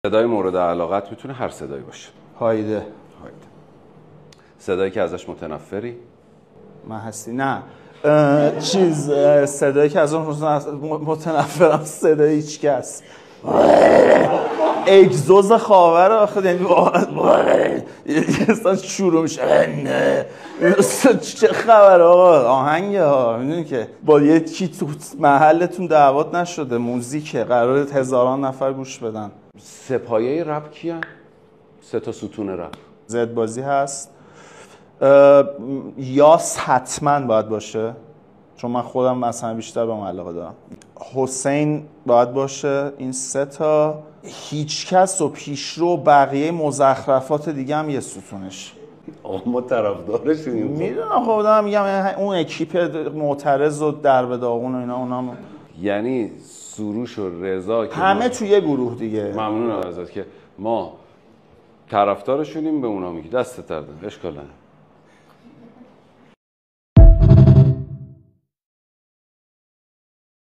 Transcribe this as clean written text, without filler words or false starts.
صدای مورد علاقت میتونه هر صدایی باشه. هایده. صدایی که ازش متنفری؟ من هستی نه صدایی که از اون متنفرم صدای هیچ کس. اگزوز خاور آخه یعنی اصلا شروع میشه چه خبر آقا آهنگه ها میدونی که با یه کی تو محلتون دعوت نشده موزیکه قراره هزاران نفر گوش بدن. سپایه رپ کیه؟ 3 تا ستون رپ. زد بازی هست یاس حتما باید باشه چون من خودم مثلا بیشتر به اون علاقه دارم. حسین باید باشه. این 3 تا هیچکس و پیشرو بقیه مزخرفات دیگه هم یه ستونش. آقا ما طرفدارشونیم. میدونم خب دارم میگم اون اکیپ معترض و درب داغون و اینا اونام یعنی سروش و رضا که همه توی یه گروه دیگه. ممنونم ازت که ما طرفدارشونیم به اونا میگی دست درد اشکال نداره.